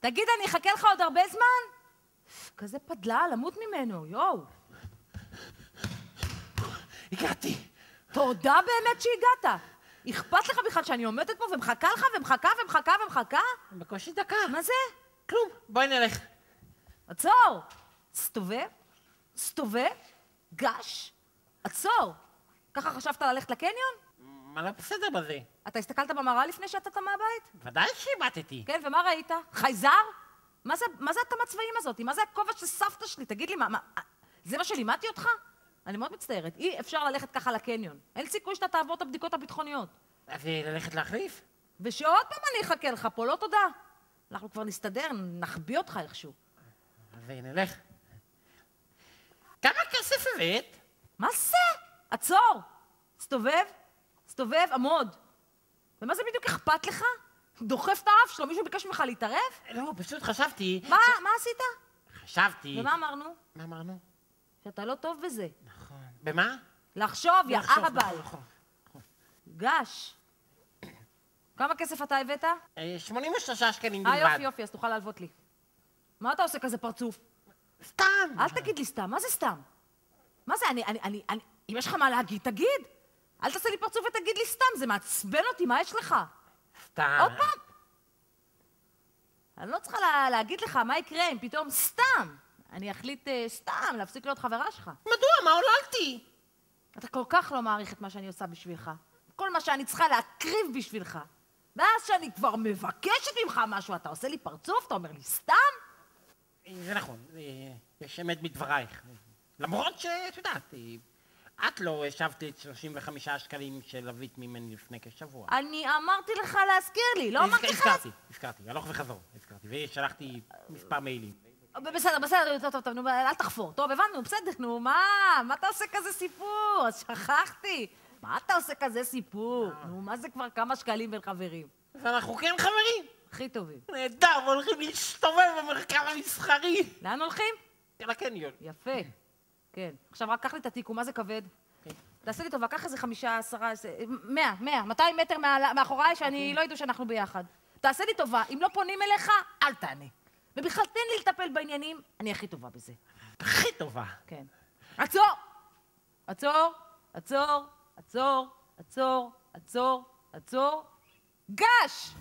תגיד, אני אחכה לך עוד הרבה זמן? כזה פדלה, למות ממנו, יואו. הגעתי. תודה באמת שהגעת. אכפת לך בכלל שאני עומדת פה ומחכה לך ומחכה ומחכה ומחכה? בקושי דקה. מה זה? כלום, בואי נלך. עצור! סתובב, סתובב, גש, עצור. ככה חשבת ללכת לקניון? מה לא בסדר בזה? אתה הסתכלת במראה לפני שיצאת מהבית? ודאי שהבטתי. כן, ומה ראית? חייזר? מה זה התאמת צבעים הזאת? מה זה הכובע של סבתא שלי? תגיד לי, זה מה שלימדתי אותך? אני מאוד מצטערת. אי אפשר ללכת ככה לקניון. אין סיכוי שאתה תעבור את הבדיקות הביטחוניות. אז ללכת להחליף? ושעוד פעם אני אחכה לך פה, לא תודה. אנחנו כבר נסתדר, נחביא אותך איכשהו. אז נלך. כמה כסף הבאת? מה זה? עצור! סתובב, סתובב, עמוד. ומה זה בדיוק אכפת לך? דוחף את האף שלו, מישהו ביקש ממך להתערב? לא, פשוט חשבתי... מה עשית? חשבתי... ומה אמרנו? מה אמרנו? שאתה לא טוב בזה. נכון. במה? לחשוב, יא אהבל. נכון. גש. כמה כסף אתה הבאת? 83 שקלים בלבד. יופי, יופי, אז תוכל להלוות לי. מה אתה עושה כזה פרצוף? סתם. אל תגיד לי סתם, מה זה סתם? מה זה, אם יש לך מה להגיד, תגיד. אל תעשה לי פרצוף ותגיד לי סתם, זה מעצבן אותי, מה יש לך? סתם. עוד פעם. אני לא צריכה להגיד לך מה יקרה אם פתאום סתם. אני אחליט סתם להפסיק להיות חברה שלך. מדוע? מה עוללתי? אתה כל כך לא מעריך את מה שאני עושה בשבילך. כל מה שאני צריכה להקריב בשבילך. ואז שאני כבר מבקשת ממך משהו, אתה עושה לי פרצוף, אתה אומר לי סתם? זה נכון, יש אמת בדברייך. למרות שאת יודעת, את לא השבת את 35 שקלים שלווית ממני לפני כשבוע. אני אמרתי לך להזכיר לי, לא אמרתי לך... הזכרתי, הלוך וחזור, ושלחתי מספר מיילים. בסדר, טוב, נו, אל תחפור. טוב, הבנו, בסדר, נו, מה אתה עושה כזה סיפור? אז שכחתי. מה אתה עושה כזה סיפור? נו, מה זה כבר כמה שקלים בין חברים? אז אנחנו כן חברים. הכי טובים. נהדר, הולכים להסתובב במרחב המסחרי. לאן הולכים? לקניון. יפה. כן. עכשיו רק קח לי את התיקו, מה זה כבד? תעשה לי טובה, קח איזה 5, 10, 100, 200 מטר מאחוריי, שאני לא ידעו שאנחנו ביחד. תעשה לי טובה, אם לא פונים אליך, אל תענה. ובכלל תן לי לטפל בעניינים, אני הכי טובה בזה. הכי טובה. כן. עצור! עצור, עצור, עצור, עצור, עצור, עצור. גש!